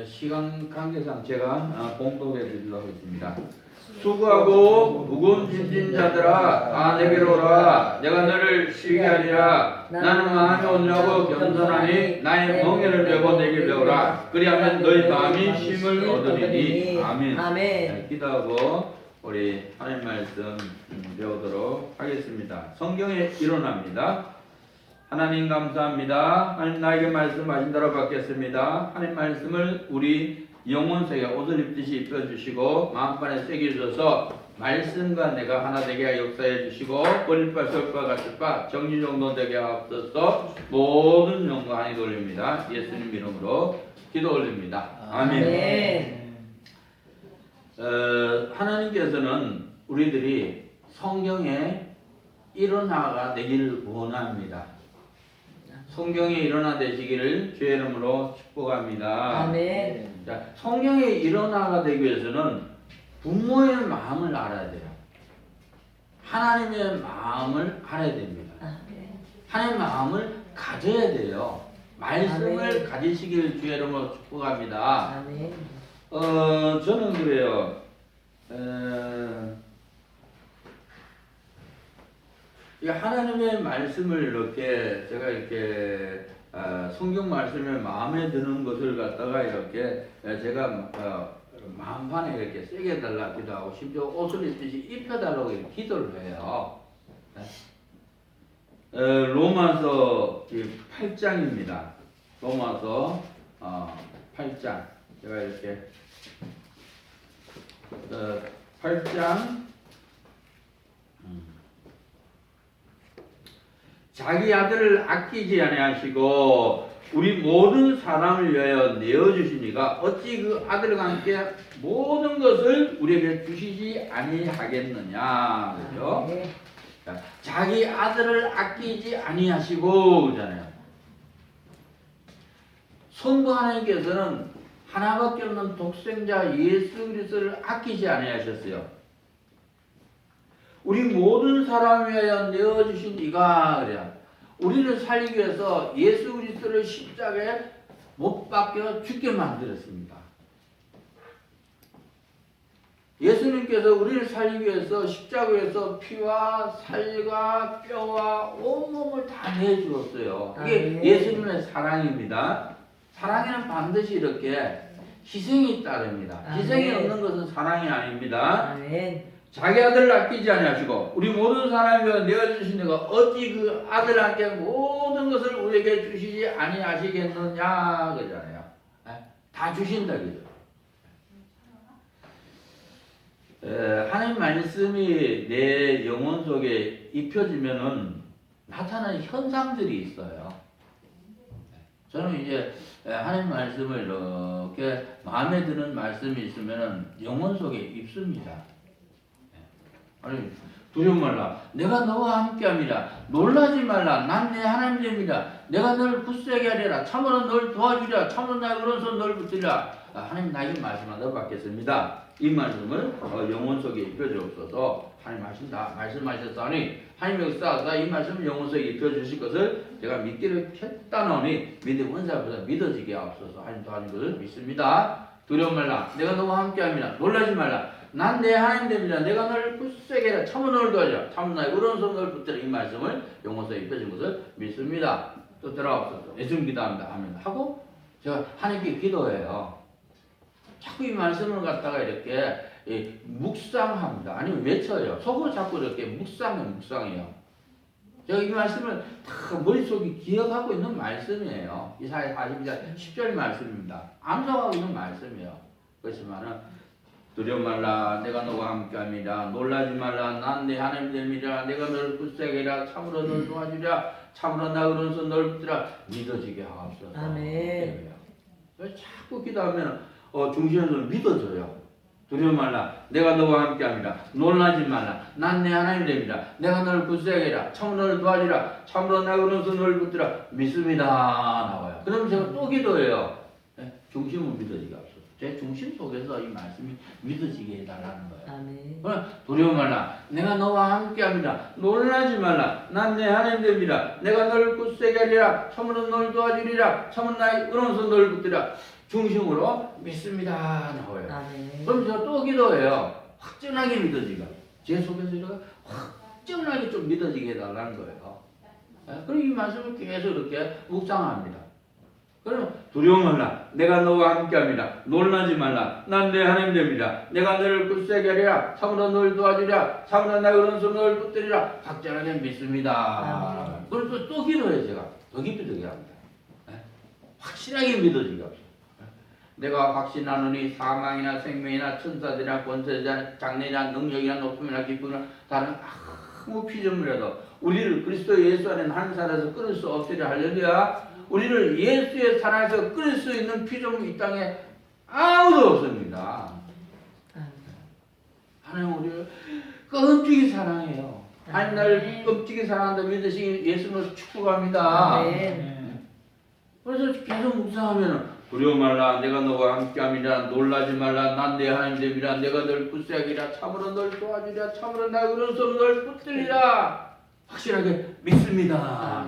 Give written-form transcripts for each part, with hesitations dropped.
시간 관계상 제가 봉독해 드리도록 하겠습니다. 수고하고 무거운 짐진 자들아 내게로 오라. 내가 너를 쉬게 하리라. 나는 마음이 온유하고 겸손하니 나의 멍에를 메고 내게 배우라. 그리하면 너희 마음이 쉼을 얻으리니. 아멘. 기도하고 우리 하나님 말씀 배우도록 하겠습니다. 성경에 일어납니다. 하나님 감사합니다. 하나님 나에게 말씀하신 대로 받겠습니다. 하나님 말씀을 우리 영혼속에 옷을 입듯이 입혀주시고 마음판에 새겨주셔서 말씀과 내가 하나 되게 하여 역사해 주시고 버릴바 설바 같을 바 정리정돈 되게 하옵소서. 모든 영광이 돌립니다. 예수님 이름으로 기도 올립니다. 아멘. 하나님께서는 우리들이 성경에 일어나가 되기를 원합니다. 성경에 일어나 되시기를 주의 이름으로 축복합니다. 아멘. 자, 성경에 일어나가 되기 위해서는 부모의 마음을 알아야 돼요. 하나님의 마음을 알아야 됩니다. 아멘. 하나님의 마음을 가져야 돼요. 말씀을 아멘. 가지시기를 주의 이름으로 축복합니다. 아멘. 저는 그래요. 이 하나님의 말씀을 이렇게 제가 이렇게 성경 말씀에 마음에 드는 것을 갖다가 이렇게 제가 마음판에 이렇게 세게 달라 기도하고 심지어 옷을 입듯이 입혀달라고 이렇게 기도를 해요. 로마서 8장입니다. 로마서 8장 제가 이렇게 8장 자기 아들을 아끼지 아니하시고 우리 모든 사람을 위하여 내어주시니가 어찌 그 아들과 함께 모든 것을 우리에게 주시지 아니하겠느냐. 그죠? 네. 자기 아들을 아끼지 아니하시고 그러잖아요. 성부 하나님께서는 하나밖에 없는 독생자 예수 그리스도를 아끼지 아니하셨어요. 우리 모든 사람을 위하여 내어주신 이가 그래요. 우리를 살리기 위해서 예수 그리스도를 십자가에 못 박혀 죽게 만들었습니다. 예수님께서 우리를 살리기 위해서 십자가에서 피와 살과 뼈와 온몸을 다 내주었어요. 이게 예수님의 사랑입니다. 사랑에는 반드시 이렇게 희생이 따릅니다. 희생이 없는 것은 사랑이 아닙니다. 아멘. 자기 아들을 아끼지 아니하시고 우리 모든 사람을 내어주신 이가 어찌 그 아들한테 모든 것을 우리에게 주시지 아니하시겠느냐 그러잖아요. 다 주신다 그죠. 하나님 말씀이 내 영혼 속에 입혀지면은 나타나는 현상들이 있어요. 저는 이제 하나님 말씀을 이렇게 마음에 드는 말씀이 있으면은 영혼 속에 입습니다. 아니 두려워 말라. 내가 너와 함께함이라. 놀라지 말라. 난 내 하나님입니다. 내가 너를 굳세게 하리라. 참으로 너를 도와주리라. 참으로 나의 오른손 너를 붙들리라. 하나님 나에게 말씀하도록 받겠습니다. 이 말씀을 영혼 속에 입혀주옵소서. 하나님 말씀하셨사오니 하나님 역사하사 이 말씀을 영혼 속에 입혀주실 것을 제가 믿기를 했다노니 믿음 은사보다 믿어지게 하옵소서. 하나님 도와주신 것을 믿습니다. 두려워 말라. 내가 너와 함께함이라. 놀라지 말라. 난 내 하나님 됩니다. 내가 너를 굳세게 해라. 참으로 너를 도와주라. 참으로 나의 오른손 너를 붙들어. 이 말씀을 영혼 속에 입혀진 것을 믿습니다. 또 들어옵소서. 예수님 기도합니다. 아멘. 하고 제가 하나님께 기도해요. 자꾸 이 말씀을 갖다가 이렇게 묵상합니다. 아니면 외쳐요. 속으로 자꾸 이렇게 묵상해요. 제가 이 말씀을 다 머릿속에 기억하고 있는 말씀이에요. 이사야 42장 10절 말씀입니다. 암송하고 있는 말씀이에요. 그렇지만은 두려워 말라. 내가 너와 함께함이라. 놀라지 말라. 난 내 하나님 됨이라. 내가 너를 굳세게 해라. 참으로 너를 도와주랴. 참으로 나 오른손 너를 붙들어. 믿어지게 하옵소서. 아멘. 자꾸 기도하면 중심에서 믿어져요. 두려워 말라. 내가 너와 함께함이라. 놀라지 말라. 난 내 하나님 됩니다. 내가 너를 굳세게 해라. 참으로 너를 도와주라. 참으로 나 오른손 너를 붙들어. 믿습니다. 나와요. 그럼 제가 또 기도해요. 중심을 믿어지게 하옵소서. 제 중심 속에서 이 말씀이 믿어지게 해달라는 거예요. 아멘. 두려워 말라. 내가 너와 함께합니다. 놀라지 말라. 난 내 하나님입니다. 내가 너를 굳세게 하리라. 참으로 너를 도와주리라. 참으로 나의 은혜로서 너를 붙들리라. 중심으로 믿습니다. 나와요. 아멘. 그럼 제가 또 기도해요. 확전하게 믿어지가. 제 속에서 제가 확전하게 좀 믿어지게 해달라는 거예요. 그럼 이 말씀을 계속 이렇게 묵상합니다. 그럼 두려워 말라. 내가 너와 함께합니다. 놀라지 말라. 난 내 하나님 됩니다. 내가 너를 굳세게 하리라. 참으로 너를 도와주리라. 참으로 나의 오른손 너를 붙들리라. 확전하게 믿습니다. 그래서 또 기도해요. 제가 더 깊이 들어갑니다. 확실하게 믿어지게 합시다. 내가 확신하노니 사망이나 생명이나 천사들이나 권세자 장래나 능력이나 높음이나 기쁨이나 다른 아무 피조물이라도 우리를 그리스도 예수 안에 한 살에서 끊을 수 없으리라. 할렐루야. 우리를 예수의 산에서 끊을 수 있는 피조물 이 땅에 아무도 없습니다. 하나님 우리를 끔찍이 사랑해요. 하나님 나를 끔찍이 사랑한다 믿으시기 예수님을 축복합니다. 그래서 계속 묵상하면 두려워 말라. 내가 너와 함께함이라. 놀라지 말라. 난 내 하나님 됨이라. 내가 널 굳세하리라. 참으로 널 도와주리라. 참으로 나의 오른손으로 널 붙들리라. 확실하게 믿습니다.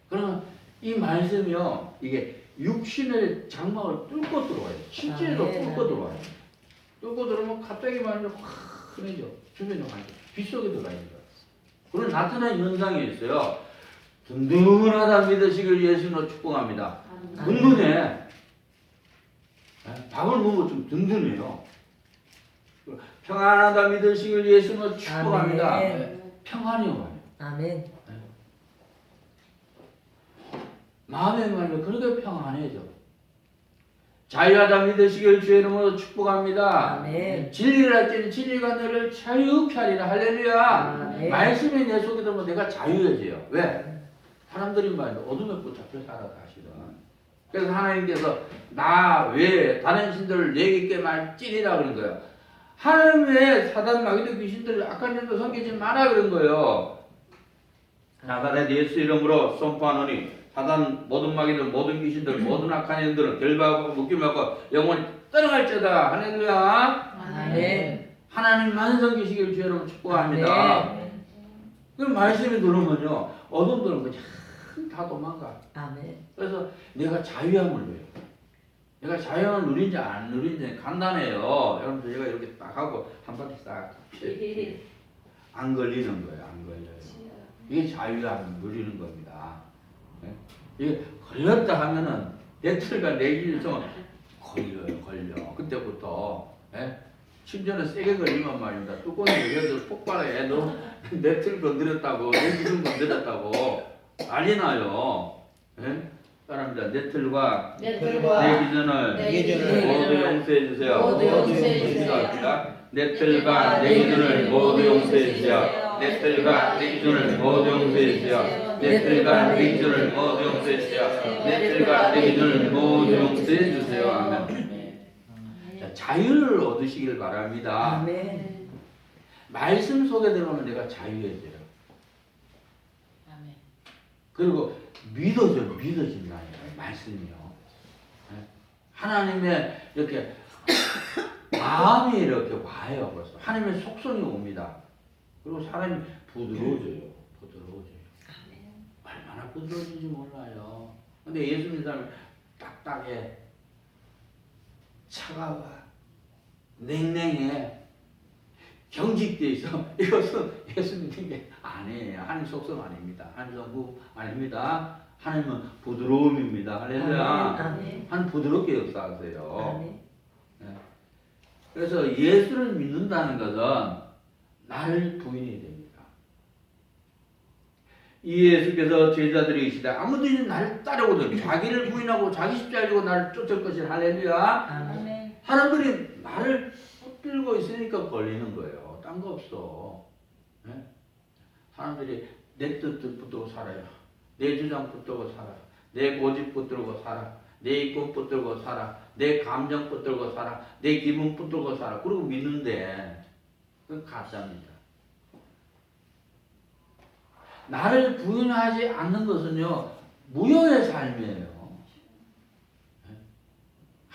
그러면 이 말씀이요, 이게 육신의 장막을 뚫고 들어와요. 실제로 뚫고 들어와요. 뚫고 들어오면 갑자기 말하면 확해져. 주변에 가요. 빗속에 들어가요. 그런 나타나는 현상이 있어요. 든든하다 믿으시길 예수님으로 축복합니다. 든든해. 밥을 먹으면 좀 든든해요. 평안하다 믿으시길 예수님으로 축복합니다. 평안이 와요. 아멘. 마음의 말로 그렇게 평안해져. 자유하다 믿으시길 주의 이름으로 축복합니다. 아멘. 진리를 할 때는 진리가 너를 자유케 하리라. 할렐루야. 아멘. 말씀이 내 속에 들면 내가 자유해져요. 왜? 사람들이 말로 어둠에 붙잡혀 살아가 사실은. 그래서 하나님께서 나 외에 다른 신들을 내게 말찌리라 그런 거예요. 하나님 외에 사단 마귀도 귀신들을 악한 일도 섬기지 마라 그런 거예요. 나사렛 예수 이름으로 선포하노니 사단 모든 마귀들 모든 귀신들 모든 악한 일들은 결박하고 묶임받고 영원히 떠나갈지어다. 할렐루야. 아멘. 하나님 만성 계시기를 주의 이름으로 축복합니다. 그 말씀이 들으면요 어둠들은 그냥 다 도망가. 아멘. 그래서 내가 자유함을 누려요. 내가 자유함을 누린지 안 누린지 간단해요. 여러분들 제가 이렇게 딱 하고 한 바퀴 싹 안 걸리는 거예요. 안 걸려요. 이게 자유함을 누리는 겁니다. 이게 걸렸다 하면은 내틀과 내기를 좀 걸려요. 그때부터 심지어는 세게 걸리면 말입니다. 뚜껑이 열려서 폭발해. 너 내 틀 건드렸다고, 내 기둥 건드렸다고 난리 나요. 사람들 내 틀과 내 기준을 모두 용서해 주세요. 모두 용서해 주세요. 내 틀과 내 기준을 모두 용서해 주세요. 내 틀과 내 기준을 모두 용서해 주세요. 내 틀과 내 기준을 모두 용서해 주세요. 내 틀과 내 기준을 모두 용서해 주세요. 아멘. 자, 자유를 얻으시길 바랍니다. 아멘. 말씀 속에 들어가면 내가 자유해져요. 그리고 믿어진다는 거예요. 말씀이요. 하나님의 이렇게 마음이 이렇게 와요. 벌써 하나님의 속성이 옵니다. 그리고 사람이 부드러워져요. 얼마나 부드러워진지 몰라요. 근데 예수 믿는 사람이 딱딱해, 차가워, 냉랭해, 경직돼 있어. 이것은 예수 믿는 게 아니에요. 하나님 속성 아닙니다. 하나님 성부 아닙니다. 하나님은 부드러움입니다. 할렐루야. 하나님 부드럽게 역사하세요. 네. 그래서 예수를 믿는다는 것은 나를 부인해야 됩니다. 이 예수께서 제자들이 계시되 아무도 나를 따르거든 자기를 부인하고 자기 십자가를 지고 나를 쫓을 것이라. 할렐루야. 사람들이 나를 붙들고 있으니까 걸리는 거예요. 딴 거 없어. 네? 사람들이 내 뜻 붙들고 살아요. 내 주장 붙들고 살아. 내 고집 붙들고 살아. 내 입고 붙들고 살아. 내 감정 붙들고 살아. 내 기분 붙들고 살아. 그러고 믿는데 그건 가짜입니다. 나를 부인하지 않는 것은요 무효의 삶이에요.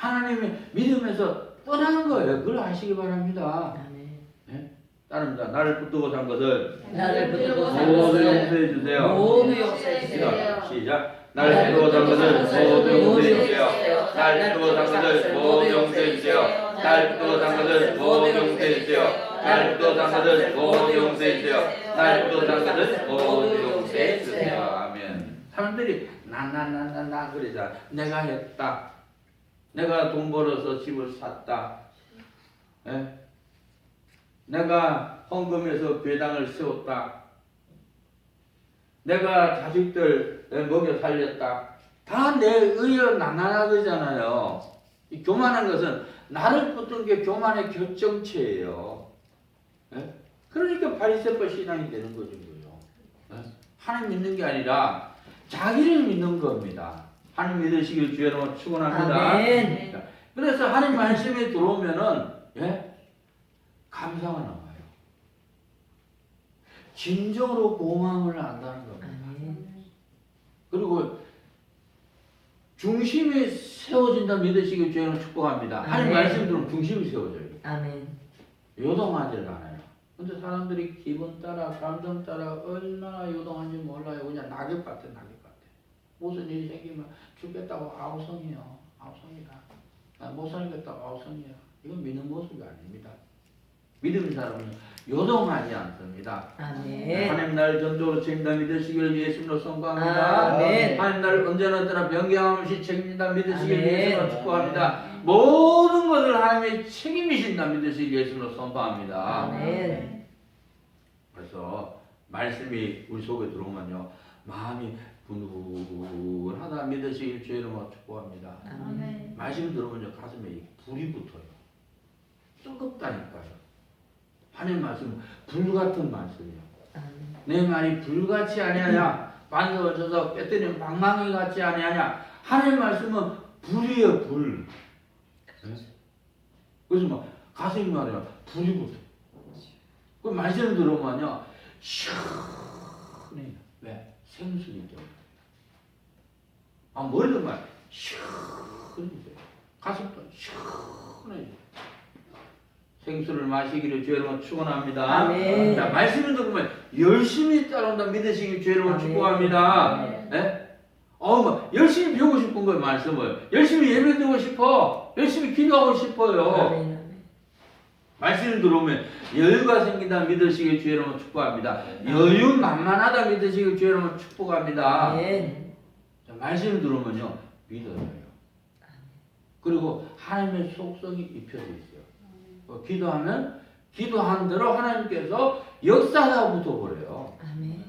하나님의 믿음에서 떠나는 거예요. 그걸 아시기 바랍니다. 아멘. 따릅니다. 나를 붙들고 산 것을 나를 붙들고 산 모두 것을 용서해 주세요. 모두 용서해 주세요. 시작. 나를 붙들고 산 것을 모두 용서해 주세요. 나를 붙들고 산 것을 모두 용서해 주세요. 나를 붙들고 산 것을 모두 용서해 주세요. 나를 붙들고 산 것을 모두 용서해 주세요. 나를 붙들고 산 것을 모두 용서해 주세요. 아멘. 사람들이 나 그러자. 내가 했다. 내가 돈 벌어서 집을 샀다. 예? 내가 헌금해서 배당을 세웠다. 내가 자식들 먹여 살렸다. 다 내 의여 나나나그잖아요. 이 교만한 것은 나를 붙든 게 교만의 결정체예요. 예? 그러니까 바리새파 신앙이 되는 거죠. 예? 하나님 믿는 게 아니라 자기를 믿는 겁니다. 하나님 믿으시길 주의 이름으로 축원합니다. 아멘. 그래서 하나님 말씀에 들어오면은 예? 감사가 나와요. 진정으로 고마움을 안다는 겁니다. 아멘. 그리고 중심이 세워진다 믿으시길 주의 이름으로 축복합니다. 하나님 아멘. 말씀 들으면 중심이 세워져요. 아멘. 요동하질 않아요. 근데 사람들이 기분 따라 감정 따라 얼마나 요동한지 몰라요. 그냥 낙엽 같아. 무슨 일이 생기면 죽겠다고 아우성이요. 아우성이다. 못 살겠다고 아우성이요. 이건 믿는 모습이 아닙니다. 믿음의 사람은 요동하지 않습니다. 아멘. 하나님 나를 전적으로 책임다 믿으시기를 예수님으로 선포합니다. 아멘. 하나님 나를 언제나 따라 변경함 없이 책임진다 믿으시기를 아멘. 예수님으로 축복합니다. 모든 것을 하나님이 책임이신다 믿으시기를 예수님으로 선포합니다. 아멘. 그래서 말씀이 우리 속에 들어오면요 마음이 분분하다 믿으시길 주의 이름으로 축복합니다. 아멘. 말씀 들어오면요 가슴에 불이 붙어요. 뜨겁다니까요. 하나님 말씀은 불같은 말씀이에요. 아멘. 내 말이 불같이 아니하냐 반석을 쳐서 깨뜨리는 방망이 같지 아니하냐. 하나님 말씀은 불이에요. 불. 네? 그래서 막 가슴이 말이야 불이 붙어. 그 말씀 들어오면요 시원해. 왜? 생수이기 때문에. 머리도 막 시원해져요. 가슴도 시원해져요. 생수를 마시기를 주의 이름으로 축원합니다. 아멘. 자, 말씀을 들으면 열심히 따라온다 믿으시길 주의 이름으로 아멘. 축복합니다. 네? 열심히 배우고 싶은 거예요, 말씀을. 열심히 예배드리고 싶어. 열심히 기도하고 싶어요. 아멘. 말씀을 들어오면 여유가 생긴다 믿으시길 주의 이름으로 축복합니다. 여유 만만하다 믿으시길 주의 이름으로 축복합니다. 아멘. 자, 말씀을 들어오면요 믿어져요. 그리고 하나님의 속성이 입혀져 있어요. 기도하면 기도한 대로 하나님께서 역사가 붙어버려요. 아멘.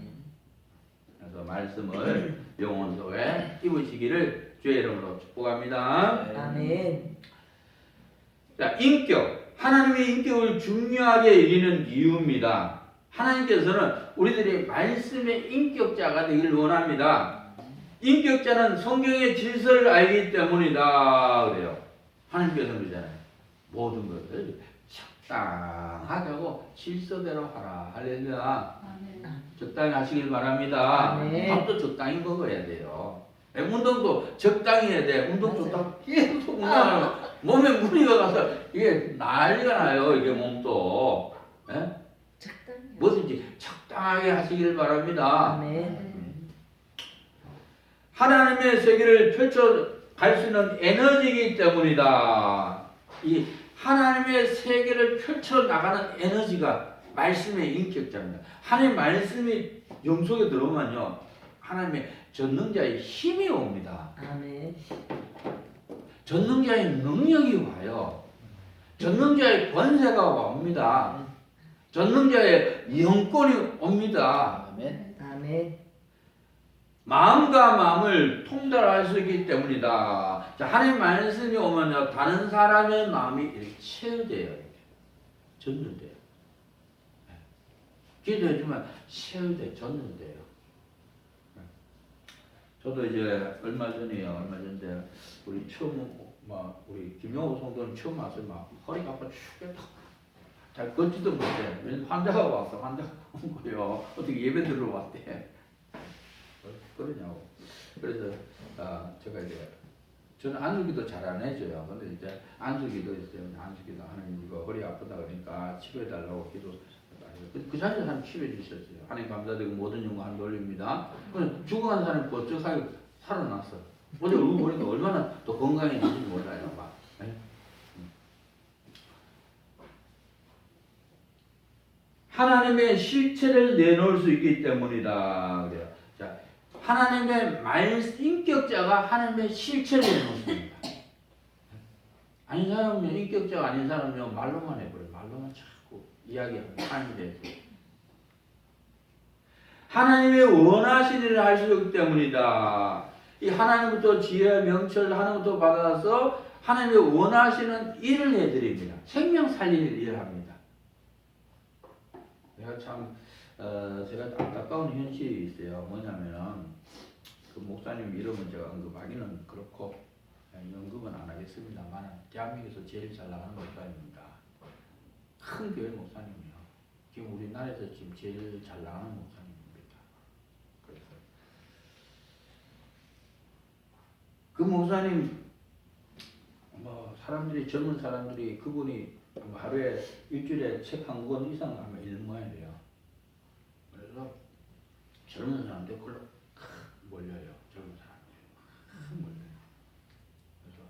그래서 말씀을 영혼 속에 입으시기를 주의 이름으로 축복합니다. 아멘. 자, 인격. 하나님의 인격을 중요하게 여기는 이유입니다. 하나님께서는 우리들이 말씀의 인격자가 되기를 원합니다. 인격자는 성경의 질서를 알기 때문이다. 그래요. 하나님께서는 그러잖아요. 모든 것을 적당하게 하고 질서대로 하라. 할렐루야. 적당히 하시길 바랍니다. 아멘. 밥도 적당히 먹어야 돼요. 운동도 적당히 해야 돼. 운동 좋다고 계속 운동하면 몸에 무리가 가서 이게 난리가 나요. 이게 몸도. 예? 적당히. 뭐든지 적당하게 하시길 바랍니다. 아멘. 하나님의 세계를 펼쳐 갈 수 있는 에너지이기 때문이다. 이 하나님의 세계를 펼쳐 나가는 에너지가 말씀의 인격자입니다. 하나님의 말씀이 영속에 들어오면요, 하나님의 전능자의 힘이 옵니다. 아멘. 전능자의 능력이 와요. 전능자의 권세가 옵니다. 전능자의 영권이 옵니다. 아멘. 아멘. 마음과 마음을 통달할 수 있기 때문이다. 자, 하나님 말씀이 오면요, 다른 사람의 마음이 이렇게 채워져요. 젖는데요. 기도해주면 채워져, 젖는데요. 저도 이제 얼마 전에 우리 처음 우리 김영호 성도는 처음 왔어요. 막 허리가 아파 죽겠다. 잘 걷지도 못해. 왠 환자가 왔어. 환자가 온 거예요. 어떻게 예배 들으러 왔대. 그러냐고. 그래서 제가 이제 저는 안수기도 잘 안 해줘요. 근데 이제 안수기도 있어요. 안수기도 하나님 이거 허리 아프다 그러니까 치료해달라고 기도. 그 자리에 하나님 치료해 주셨어요. 하나님 감사드리고 모든 영광 하나님 돌립니다. 죽어간 사람이 번쩍하게 살아났어. 어제 얼굴 보니까 얼마나 또 건강해진지 몰라요. 막. 네? 하나님의 실체를 내놓을 수 있기 때문이다. 그래요. 자, 하나님의 인격자가 하나님의 실체를 내놓습니다. 아닌 사람은요, 인격자가 아닌 사람은요, 말로만 해버려요. 말로만 자꾸 이야기하고 하나님에 대해서. 하나님의 원하신 일을 할 수 있기 때문이다. 이 하나님부터 지혜, 명철, 하나님부터 받아서 하나님의 원하시는 일을 해드립니다. 생명 살리는 일을 합니다. 내가 참, 제가 안타까운 현실이 있어요. 뭐냐면은, 그 목사님 이름은 제가 언급하기는 그렇고, 언급은 안 하겠습니다만, 대한민국에서 제일 잘 나가는 목사님입니다. 큰 교회 목사님이요. 지금 우리나라에서 지금 제일 잘 나가는 목사님입니다. 그래서 그 목사님, 뭐, 사람들이, 젊은 사람들이 그분이 하루에 일주일에 책 한 권 이상 아마 읽어야 돼요. 그래서 젊은 사람들 그걸로 몰려요. 젊은 사람들 몰려요. 그래서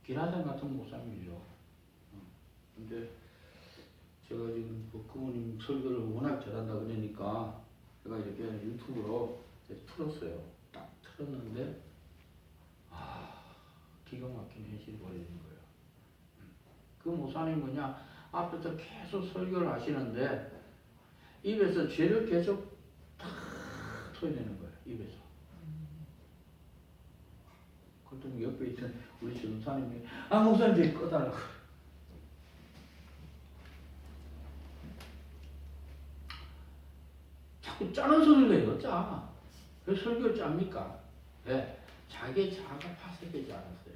기라산 같은 목사님이죠. 근데 제가 지금 그분님 설교를 워낙 잘한다 그러니까 제가 이렇게 유튜브로 틀었어요. 딱 틀었는데 기가 막힌 현실이 벌어지는 거예요. 그 목사님 그냥 앞에서 계속 설교를 하시는데 입에서 죄를 계속 탁 토해내는 거예요. 입에서. 그랬더니 옆에 있던 우리 전사님이 목사님 죄 꺼달라고. 자꾸 짜는 소리를 해요. 짜. 왜 설교를 짭니까? 왜? 자기 자아가 파쇄되지 않았어요.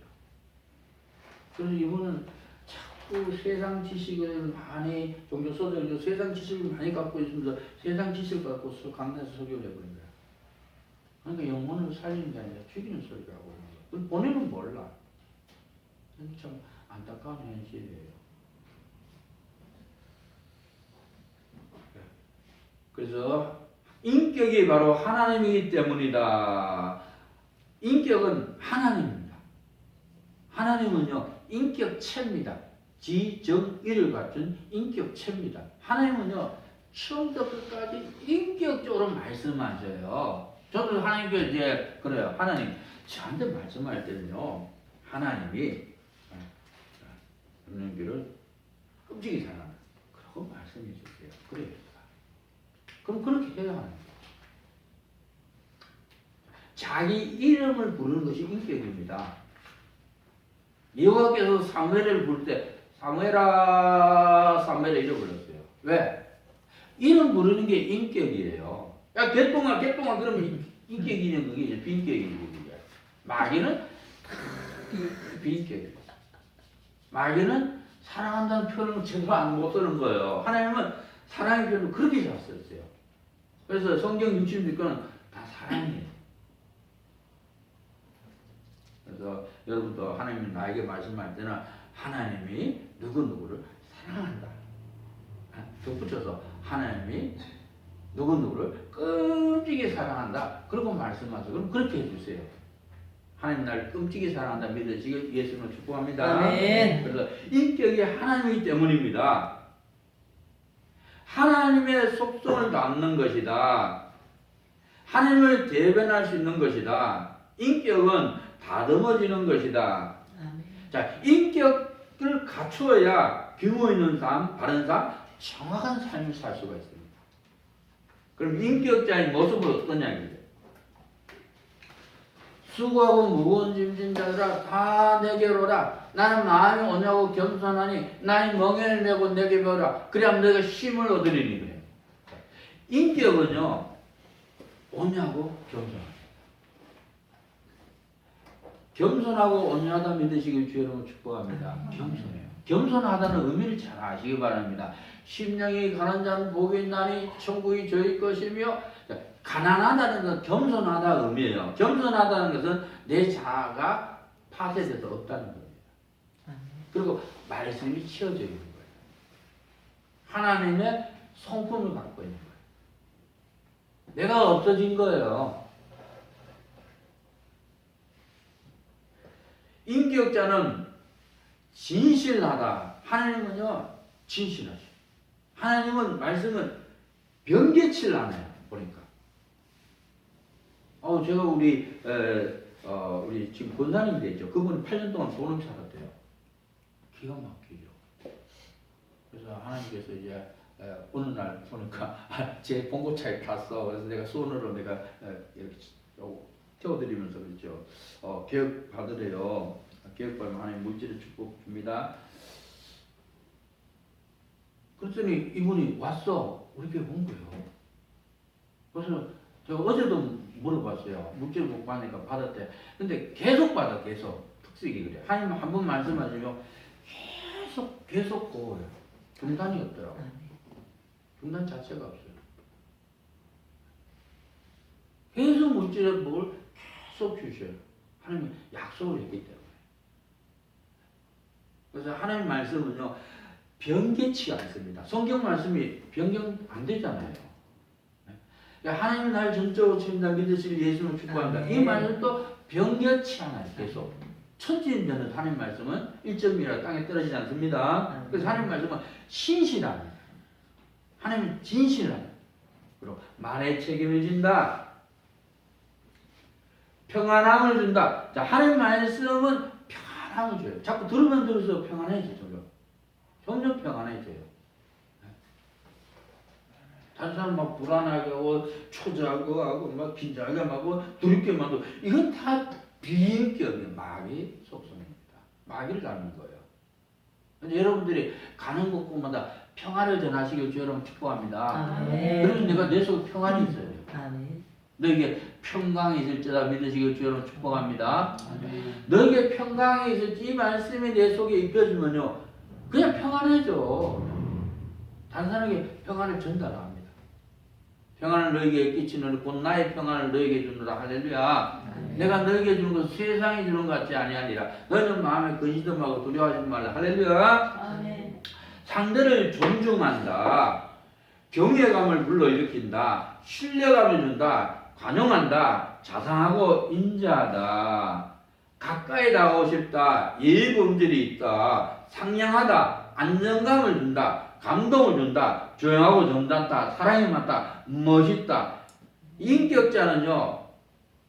그래서 이분은 자꾸 세상 지식을 많이 종교 소설도 세상 지식을 많이 갖고 있으면서 세상 지식을 갖고 강단에서 설교를 해버린 거야. 그러니까 영혼을 살리는 게 아니라 죽이는 소리를 하고 있는 거야. 본인은 몰라. 참 안타까운 현실이에요. 그래서 인격이 바로 하나님이기 때문이다. 인격은 하나님입니다. 하나님은요, 인격체입니다. 지정의를 갖춘 인격체입니다. 하나님은요, 처음부터 끝까지 인격적으로 말씀하셔요. 저도 하나님께 이제, 그래요. 하나님, 저한테 말씀할 때는요, 하나님이, 염려기를 끔찍이 사랑한다. 그러고 말씀해 주세요. 그래요. 그럼 그렇게 해야 하는 거예요. 자기 이름을 부르는 것이 인격입니다. 여호와께서 사무엘을 부를 때 사무엘아 사무엘을 이래 불렀어요. 왜? 이름 부르는 게 인격이에요. 야 개똥아 개똥아 그러면 인격이냐 그게 이제 비인격이고 마귀는 비인격이에요. 마귀는 사랑한다는 표현을 제대로 못 쓰는 거예요. 하나님은 사랑의 표현을 그렇게 잘 썼어요. 그래서 성경 66권은 다 사랑이에요. 그래서 여러분도 하나님이 나에게 말씀할 때는 하나님이 누구누구를 사랑한다. 덧붙여서 하나님이 누구누구를 끔찍이 사랑한다. 그러고 말씀하세요. 그럼 그렇게 해주세요. 하나님 날 끔찍이 사랑한다 믿으시길 예수님을 축복합니다. 아멘. 그래서 인격이 하나님이기 때문입니다. 하나님의 속성을 담는 것이다. 하나님을 대변할 수 있는 것이다. 인격은 다듬어지는 것이다. 아멘. 자, 인격을 갖추어야 규모 있는 삶, 바른 삶, 정확한 삶을 살 수가 있습니다. 그럼 인격자의 모습은 어떠냐 이거죠. 수고하고 무거운 짐진 자들아 다 내게로 오라. 나는 마음이 온유하고 겸손하니 나의 멍에를 메고 내게 배우라. 그래야 내가 쉼을 얻으리니 그래요. 인격은요 온유하고 겸손하다. 겸손하고 온유하다 믿으시길 주의 이름으로 축복합니다. 겸손해요. 겸손하다는 의미를 잘 아시기 바랍니다. 심령이 가난 자는 복이 있나니 천국이 저희 것이며 가난하다는 건 겸손하다 의미예요. 겸손하다는 것은 내 자아가 파쇄돼서 없다는 겁니다. 그리고 말씀이 치워져 있는 거예요. 하나님의 성품을 갖고 있는 거예요. 내가 없어진 거예요. 인격자는 진실하다. 하나님은요, 진실하죠. 하나님은 말씀은 변개치를 안 해요. 보니까. 제가 우리 지금 권사님이 됐죠. 그분이 8년 동안 돈을 살았대요. 기가 막히죠. 그래서 하나님께서 이제 어느 날 보니까 제 봉고차에 탔어. 그래서 내가 손으로 내가 이렇게 태워드리면서 그랬죠. 개혁 받으래요. 개혁 받으면 하나님 물질을 축복 줍니다. 그랬더니 이분이 왔어. 우리 교회 온 거예요. 그래서 제가 어제도 물어봤어요. 물질을 못 받으니까 받았대. 근데 계속 받아, 계속. 특색이 그래. 하나님 한 번 말씀하시면 계속 고워요. 중단이 없더라고요. 중단 자체가 없어요. 계속 물질을 뭘 계속 주셔요. 하나님이 약속을 했기 때문에. 그래서 하나님 말씀은요, 변개치 않습니다. 성경 말씀이 변경 안 되잖아요. 그러니까 하나님 날 전적으로 책임다 믿으실 예수를 축복합니다. 이 말씀도 변개치 않아요. 계속. 천지인되는 하나님 말씀은 1점이라 땅에 떨어지지 않습니다. 그래서 하나님 말씀은 신실합니다. 하나님은 진실합니다. 그리고 말에 책임을 진다. 평안함을 준다. 자, 하나님 말씀은 평안함을 줘요. 자꾸 들으면 들을수록 평안해지죠. 점점 평안해져요. 다른 사람 막 불안하게 하고 초조하고 하고 막 긴장하게 하고 두렵게 만들고 이건 다 비인격의 마귀 속성입니다. 마귀를 닮은 거예요. 근데 여러분들이 가는 곳곳마다 평안을 전하시길 주 여러분 축복합니다. 그래서 내가 내 속에 평안이 있어야 돼요. 너에게 평강이 있을지다 믿으시길 주 여러분 축복합니다. 너에게 평강이 있을지 이 말씀이 내 속에 입혀지면요 그냥 평안해져. 단순하게 평안을 전달합니다. 평안을 너에게 끼치는 곧 나의 평안을 너에게 주노라. 할렐루야. 내가 너에게 주는 것은 세상이 주는 것 같지 아니하니라. 너는 마음에 근심하고 두려워하지 말라. 할렐루야. 상대를 존중한다. 경외감을 불러일으킨다. 신뢰감을 준다. 관용한다. 자상하고 인자하다. 가까이 다가오고 싶다. 예의 범절이 있다. 상냥하다. 안정감을 준다. 감동을 준다. 조용하고 정답다. 사랑이 많다. 멋있다. 인격자는요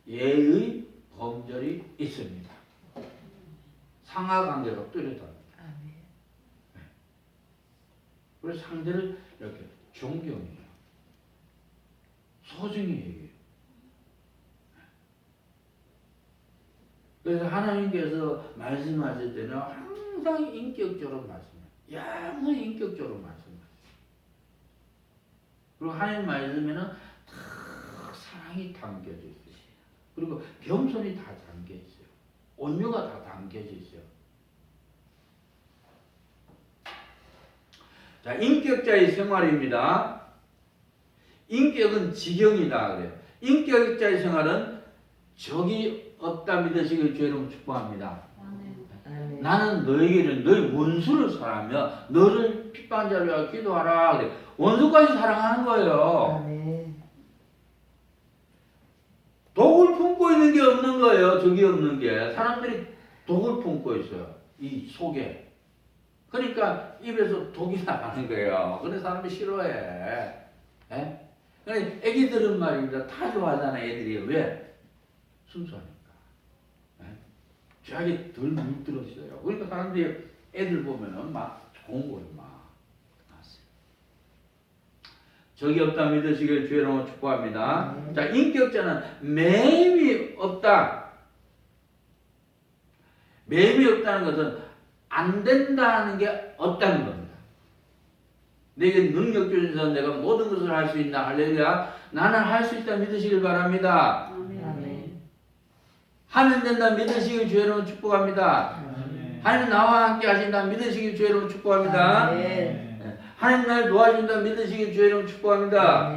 예의 범절이 있습니다. 상하관계가 뚜렷합니다. 그래서 상대를 이렇게 존경해요. 소중히 얘기해요. 그래서 하나님께서 말씀하실 때는 항상 인격적으로 말씀해요. 너무 인격적으로 말씀해요. 그리고 하나님 말씀에는 다 사랑이 담겨져 있어요. 그리고 겸손이 다 담겨 있어요. 온유가 다 담겨져 있어요. 자, 인격자의 생활입니다. 인격은 지경이다 그래요. 인격자의 생활은 적이 없다 믿으시길 주 여러분 축복합니다. 나는 너에게는 너의 원수를 사랑하며 너를 핍박한 자를 위하여 기도하라 그래. 원수까지 사랑하는 거예요. 독을 품고 있는 게 없는 거예요. 적이 없는 게. 사람들이 독을 품고 있어요. 이 속에. 그러니까 입에서 독이 나가는 거예요. 그래서 사람들이 싫어해. 예? 그러니까 애기들은 말입니다. 다 좋아하잖아 애들이. 왜? 순수하니까. 예? 자기 덜 물들었어요. 그러니까 사람들이 애들 보면은 막 좋은 거예요. 막. 적이 없다 믿으시길 주 여러분 축복합니다. 자, 인격자는 매임이 없다. 매임이 없다는 것은 안 된다는 게 없다는 겁니다. 내게 능력 주셔서 내가 모든 것을 할 수 있나. 할렐루야. 나는 할 수 있다 믿으시길 바랍니다. 하면 된다 믿으시길 주 여러분 축복합니다. 하나님 나와 함께 하신다 믿으시길 주 여러분 축복합니다. 하나님 날 도와준다 믿으시길 주 여러분 축복합니다.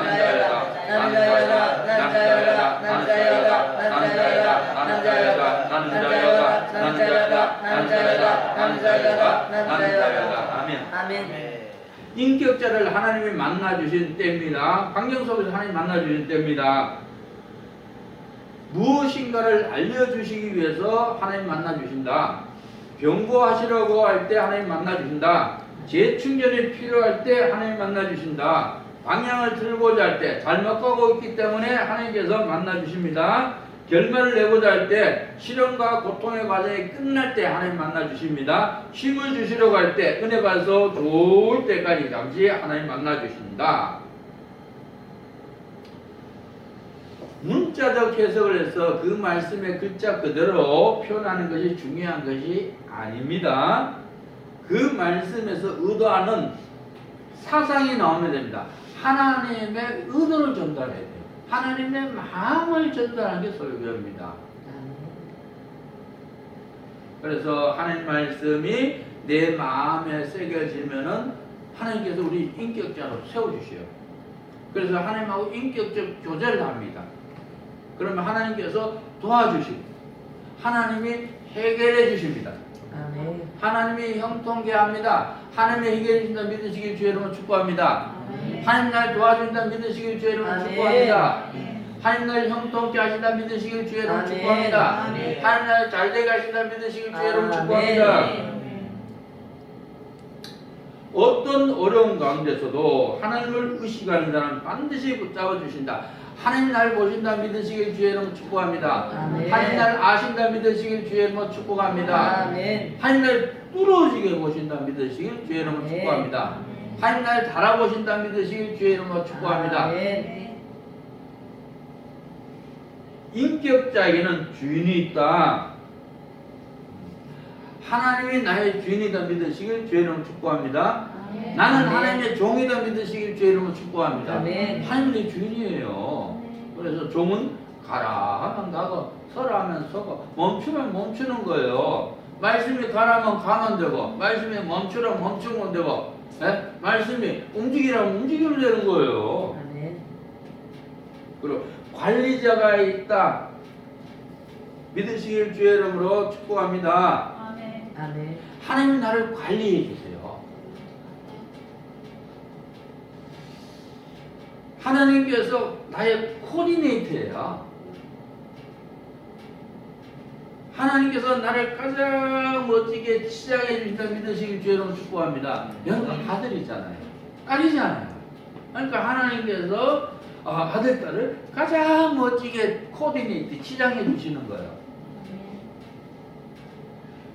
나는 자유다 나는 자유다 나는 자유다 나는 자유다 나는 자유다 나는 자유다 나는 자유다 나는 자유다 나는 자유다 나는 자유다 나는 자유다 아멘. 아멘. 인격자를 하나님이 만나주신 때입니다. 환경 속에서 하나님 만나주신 때입니다. 무엇인가를 알려주시기 위해서 하나님 만나주신다. 병고하시려고 할 때 하나님 만나주신다. 재충전이 필요할 때 하나님 만나주신다. 방향을 틀고자 할 때 잘못 가고 있기 때문에 하나님께서 만나주십니다. 결과를 내고자 할 때 시련과 고통의 과정이 끝날 때 하나님 만나 주십니다. 힘을 주시려고 할 때 은혜 받아서 좋을 때까지 잠시 하나님 만나 주십니다. 문자적 해석을 해서 그 말씀의 글자 그대로 표현하는 것이 중요한 것이 아닙니다. 그 말씀에서 의도하는 사상이 나오면 됩니다. 하나님의 의도를 전달해야 돼요. 하나님의 마음을 전달하는 게 설교입니다. 그래서 하나님 말씀이 내 마음에 새겨지면은 하나님께서 우리 인격자로 세워주셔요. 그래서 하나님하고 인격적 교제를 합니다. 그러면 하나님께서 도와주시고 하나님이 해결해 주십니다. 아멘. 하나님이 형통케 합니다. 하나님이 해결해 주신다 믿으시길 주의 이름으로 축복합니다. 하나님 날 도와준다 믿으시길 주의 이름으로 아멘. 축복합니다. 하나님 날 형통케 하신다 믿으시길 주의 이름으로 아멘. 축복합니다. 아멘. 하나님 날 잘되게 하신다 믿으시길 주의 이름으로 아멘. 축복합니다. 어떤 어려운 가운데서도 하나님을 의식하는 사람은 반드시 붙잡아 주신다. 하나님 날 보신다 믿으시길 주의 이름으로 축복합니다. 아멘. 하나님 날 아신다 믿으시길 주의 이름으로 축복합니다. 아멘. 하나님 날 뚫어지게 보신다 믿으시길 주의 이름으로 아멘. 축복합니다. 하나님 날 달아보신다 믿으시길 주의 이름으로 축복합니다. 아멘. 인격자에게는 주인이 있다. 하나님이 나의 주인이다 믿으시길 주의 이름으로 축복합니다. 나는 아멘. 하나님의 종이다 믿으시길 주의 이름으로 축복합니다. 아멘. 하나님의 주인이에요. 그래서 종은 가라 하면 가고 서라 하면 서고 멈추면 멈추는 거예요. 말씀이 가라면 가면 되고 말씀이 멈추라면 멈추면 되고 말씀이 움직이라면 움직이면 되는 거예요. 아멘. 그리고 관리자가 있다 믿으시길 주의 이름으로 축복합니다. 아멘. 하나님이 나를 관리해 주세요. 하나님께서 나의 코디네이터예요. 하나님께서 나를 가장 멋지게 치장해 주신다 믿으시길 주의 이름으로 축복합니다. 여러분 아들이잖아요. 딸이잖아요. 그러니까 하나님께서 아들, 딸을 가장 멋지게 코디네이트, 치장해 주시는 거예요.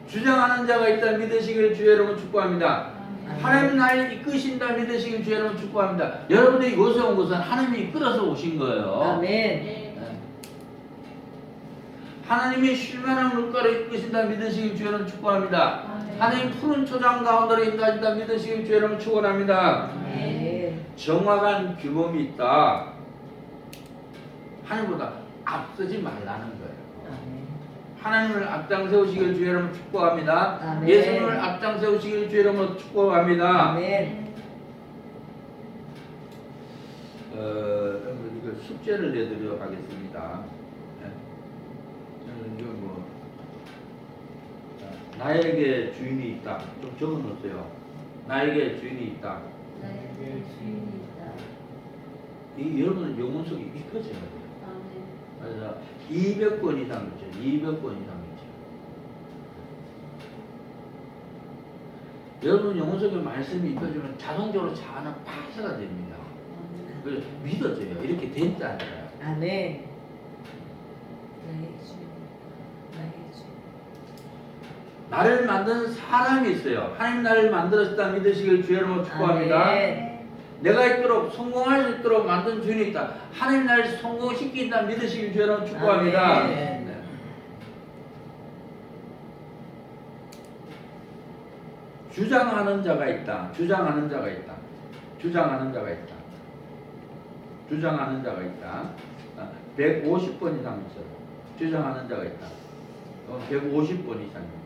주장하는 자가 있다 믿으시길 주의 이름으로 축복합니다. 하나님 나를 이끄신다 믿으시길 주의 이름으로 축복합니다. 여러분들이 이곳에 온 것은 하나님이 이끌어서 오신 거예요. 아멘. 하나님이 쉴만한 물가로 이끄신다 믿으시길 주의 이름으로 축복합니다. 하나님 푸른 초장 가운데로 인도하신다 믿으시길 주의 이름으로 축원합니다. 아멘. 정확한 규범이 있다. 하나님보다 앞서지 말라는 거예요. 아멘. 하나님을 앞장 세우시길 주의 이름으로 축복합니다. 아멘. 예수님을 앞장 세우시길 주의 이름으로 축복합니다. 아멘. 이거 숙제를 내드리도록 하겠습니다. 이거 나에게 주인이 있다. 좀 적어놓으세요. 나에게 주인이 있다. 이 여러분 영혼 속에 익혀져야 돼요. 그래서 200권 이상이죠. 200권 이상이죠. 여러분 영혼 속에 말씀이 익혀지면 자동적으로 자아는 파쇄가 됩니다. 그래서 믿어져요. 이렇게 된다니까요. 아멘. 나를 만든 사람이 있어요. 하나님 나를 만들었다 믿으시길 주의 이름으로 축복합니다. 아멘. 내가 있도록 성공할 수 있도록 만든 주인이 있다. 하나님 나를 성공시킨다 믿으시길 주의 이름으로 축복합니다. 아멘. 네. 주장하는 자가 있다. 주장하는 자가 있다. 주장하는 자가 있다. 주장하는 자가 있다. 150번 이상 있어요. 주장하는 자가 있다. 150번 이상입니다.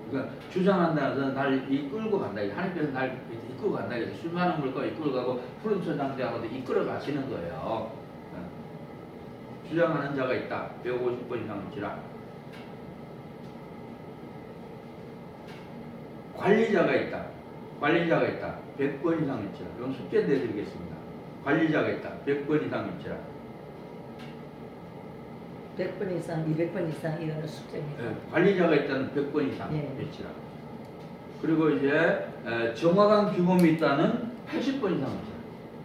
그러니까 주장한다는 것은 날 이끌고 간다. 하나님께서 날 이끌고 간다. 그래서 쉴만한 물과 이끌고 가고 푸른 초장대하고도 이끌어 가시는 거예요. 주장하는 자가 있다. 150번 이상일지라. 관리자가 있다. 관리자가 있다. 100번 이상일지라. 이건 숙제 내드리겠습니다. 관리자가 있다. 100번 이상일지라. 100번 이상, 200번 이상 이거는 숙제입니다. 관리자가 있다는 100번 이상 예. 일치라. 그리고 이제 정확한 규범이 있다는 80번 이상 일치라.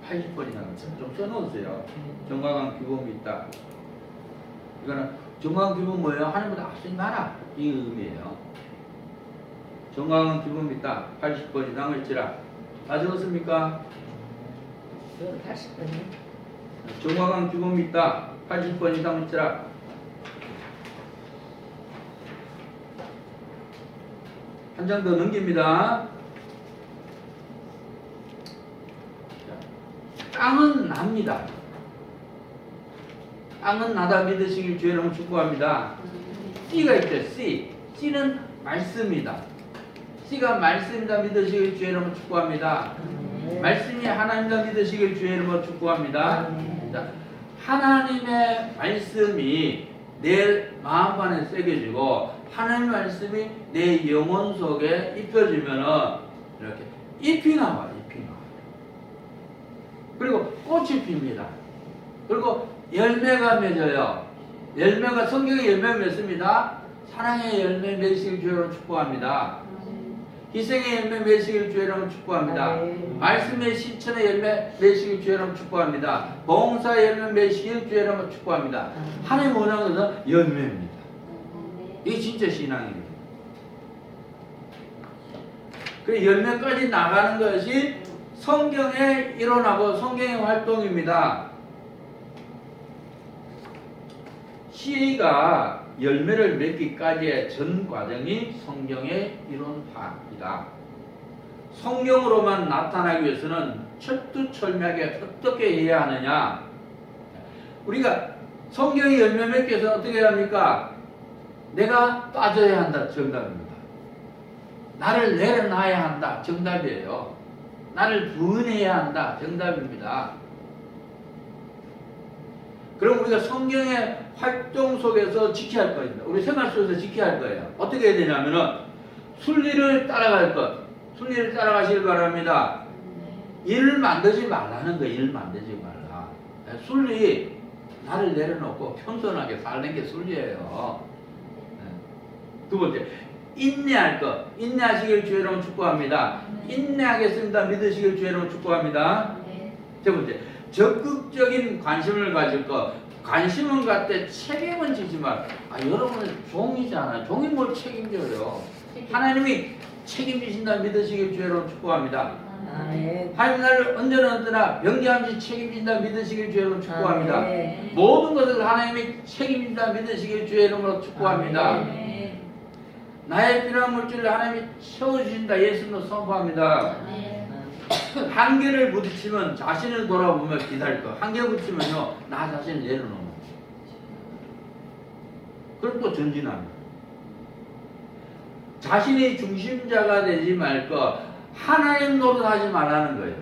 80번 이상 일치라. 좀 써놓으세요. 정확한 규범이 있다. 이거는 정강한 기분 뭐예요? 하나님보다 앞서지 마라. 이 의미예요. 정강한 기분 있다. 80번 이상을지라. 다 적었습니까? 80번이요? 정강한 기분 있다. 80번 이상을지라. 한 장 더 넘깁니다. 땅은 납니다. 땅은 나다 믿으시길 주의 이름으로 축복합니다. C가 있죠. C는 말씀이다. C가 말씀이다 믿으시길 주의 이름으로 축복합니다. 말씀이 하나님이다 믿으시길 주의 이름으로 축복합니다. 자, 하나님의 말씀이 내 마음 안에 새겨지고 하나님의 말씀이 내 영혼 속에 입혀지면은 이렇게 잎이 나와요. 잎이 나와요. 그리고 꽃이 핍니다. 그리고 열매가 맺어요. 열매가 성경의 열매 맺습니다. 사랑의 열매 맺으시길 주여로 축복합니다. 희생의 열매 맺으시길 주여로 축복합니다. 말씀의 실천의 열매 맺으시길 주여로 축복합니다. 봉사의 열매 맺으시길 주여로 축복합니다. 하나님 원하는 것은 열매입니다. 이게 진짜 신앙입니다. 그 열매까지 나가는 것이 성경에 일어나고 성경의 활동입니다. 씨가 열매를 맺기까지의 전 과정이 성경의 이론화입니다. 성경으로만 나타나기 위해서는 철두철미하게 어떻게 해야 하느냐? 우리가 성경의 열매 맺기 위해서 어떻게 해야 합니까? 내가 빠져야 한다. 정답입니다. 나를 내려놔야 한다. 정답이에요. 나를 부인해야 한다. 정답입니다. 그럼 우리가 성경의 활동 속에서 지켜야 할 겁니다. 우리 생활 속에서 지켜야 할 거예요. 어떻게 해야 되냐면은 순리를 따라갈 것. 순리를 따라가시길 바랍니다. 일을 만들지 말라는 거예요. 일을 만들지 말라. 순리, 나를 내려놓고 겸손하게 사는 게 순리예요. 두 번째, 인내할 것. 인내하시길 주의 이름으로 축복합니다. 인내하겠습니다. 믿으시길 주의 이름으로 축복합니다. 세 번째, 적극적인 관심을 가질 것. 관심은 갖되 책임은 지지 말. 여러분은 종이잖아요. 종이 뭘 책임져요. 하나님이 책임지신다 믿으시길 주의 이름으로 축복합니다. 하나님 나를 언제나 언제나 명령함이 책임진다 믿으시길 주의 이름으로 축복합니다. 모든 것을 하나님이 책임진다 믿으시길 주의 이름으로 축복합니다. 나의 필요한 물질을 하나님이 채워주신다 예수님으로 선포합니다. 한계를 부딪히면 자신을 돌아보며 기다릴 거. 한계 부딪히면요 나 자신을 내려놓는 거. 그럼 또 전진합니다. 자신이 중심자가 되지 말 거. 하나님 노릇하지 말라는 거예요.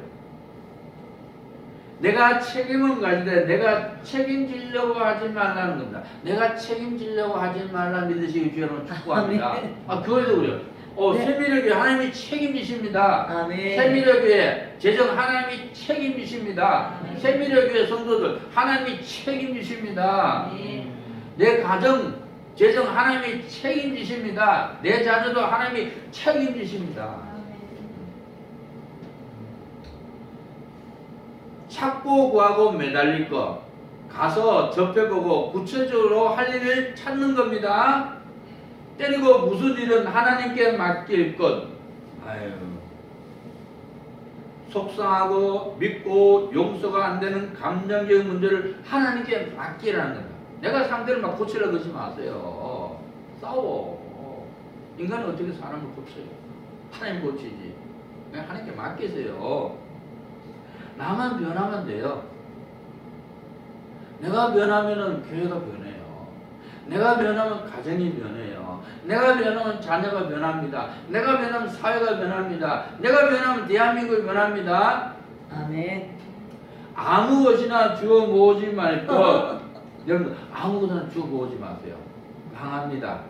내가 책임은 가지되 내가 책임지려고 하지 말라는 겁니다. 내가 책임지려고 하지 말라 믿으시기 주의 이름으로 축복합니다. 그거에도 그래요. 세미력교회 하나님이 책임지십니다. 세미력교회 재정 하나님이 책임지십니다. 세미력교회 성도들 하나님이 책임지십니다. 내 가정 재정 하나님이 책임지십니다. 내 자녀도 하나님이 책임지십니다. 찾고 구하고 매달릴 것. 가서 접해보고 구체적으로 할 일을 찾는 겁니다. 때리고 무슨 일은 하나님께 맡길 것. 속상하고 믿고 용서가 안 되는 감정적인 문제를 하나님께 맡기라는 겁니다. 내가 상대를 막 고치려고 하지 마세요. 싸워. 인간이 어떻게 사람을 고쳐요? 하나님 고치지. 그냥 하나님께 맡기세요. 나만 변하면 돼요. 내가 변하면 교회가 변해요. 내가 변하면 가정이 변해요. 내가 변하면 자녀가 변합니다. 내가 변하면 사회가 변합니다. 내가 변하면 대한민국이 변합니다. 아멘. 아무 것이나 주워 모으지 말 것. 여러분 아무것이나 주워 모으지 마세요. 망합니다.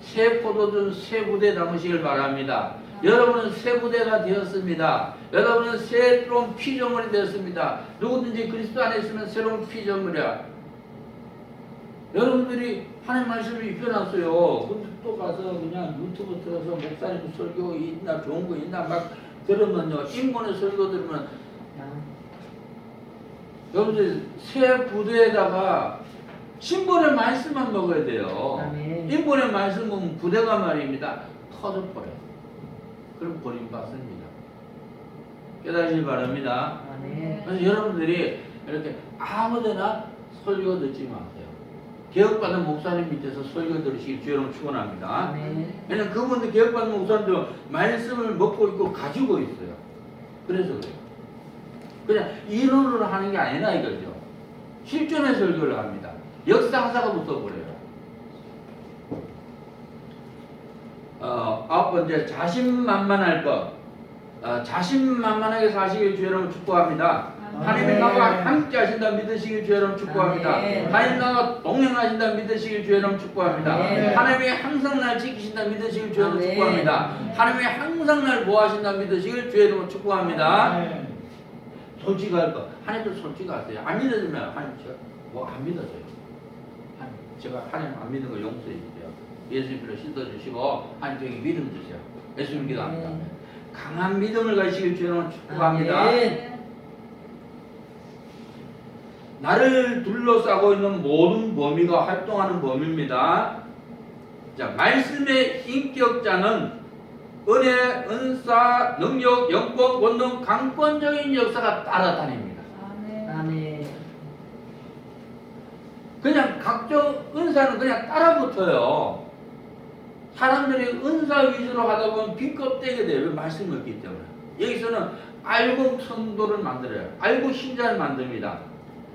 새 포도주 새 부대 담으시길 바랍니다. 여러분은 새 부대가 되었습니다. 여러분은 새로운 피조물이 되었습니다. 누구든지 그리스도 안에 있으면 새로운 피조물이야. 여러분들이 하나님 말씀을 입혀놨어요. 근데 또 가서 그냥 유튜브 틀어서 목사님 설교 있나 좋은 거 있나 막 들으면요. 인문의 설교 들으면 여러분들 새 부대에다가 신본의 말씀만 먹어야 돼요. 아멘. 인본의 말씀은 부대가 말입니다. 터져버려. 그럼 버림받습니다. 깨달으시기 바랍니다. 아멘. 그래서 여러분들이 이렇게 아무데나 설교 듣지 마세요. 개혁받은 목사님 밑에서 설교 들으시길 주 여러분 축원합니다. 아멘. 왜냐면 그분들 개혁받은 목사님들 말씀을 먹고 있고 가지고 있어요. 그래서 그래요. 그냥 이론으로 하는 게 아니라 이거죠. 실전의 설교를 합니다. 역사사가 붙어버려요. 아홉 번째, 자신만만할 것. 자신만만하게 사시길 주 여러분 축복합니다. 하나님의 나와 함께 하신다 믿으시길 주 여러분 축복합니다. 아멘. 하나님 나와 동행하신다 믿으시길 주 여러분 축복합니다. 아멘. 하나님이 항상 날 지키신다 믿으시길 주 여러분 아멘. 축복합니다. 하나님이 항상 날 보호하신다 믿으시길 주 여러분 축복합니다. 솔직할 것. 하나님도 솔직하세요. 안 믿어주면 하나님 제가 뭐 안 믿어져요. 하나님, 제가 하나님 안 믿는 거 용서해 주세요. 예수님으로 씻어주시고 하나님께 믿음 주세요. 예수님 기도합니다. 강한 믿음을 가지시길 주 여러분 축복합니다. 아멘. 나를 둘러싸고 있는 모든 범위가 활동하는 범위입니다. 자, 말씀의 인격자는 은혜, 은사, 능력, 영권, 권능, 강권적인 역사가 따라다닙니다. 아멘. 그냥 각종 은사는 그냥 따라붙어요. 사람들이 은사 위주로 하다 보면 비껍데기 돼요. 왜? 말씀이 없기 때문에. 여기서는 알고 성도를 만들어요. 알고 신자를 만듭니다.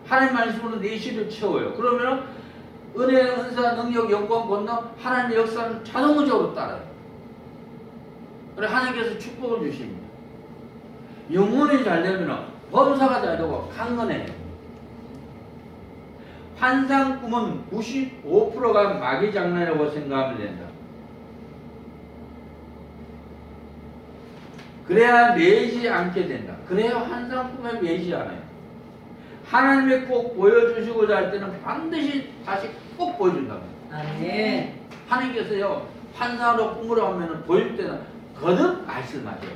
하나님 말씀으로 내실을 채워요. 그러면 은혜, 은사, 능력, 영권, 권능, 하나님의 역사는 자동적으로 따라요. 그래서 하나님께서 축복을 주십니다. 영혼이 잘 되면 범사가 잘 되고 강건해요. 환상 꿈은 95%가 마귀 장난이라고 생각하면 된다. 그래야 매이지 않게 된다. 그래야 환상 꿈에 매이지 않아요. 하나님이 꼭 보여주시고자 할 때는 반드시 다시 꼭 보여준다고. 아멘. 하나님께서요, 환상으로 꿈으로 하면 보일 때는 거듭 말씀하세요.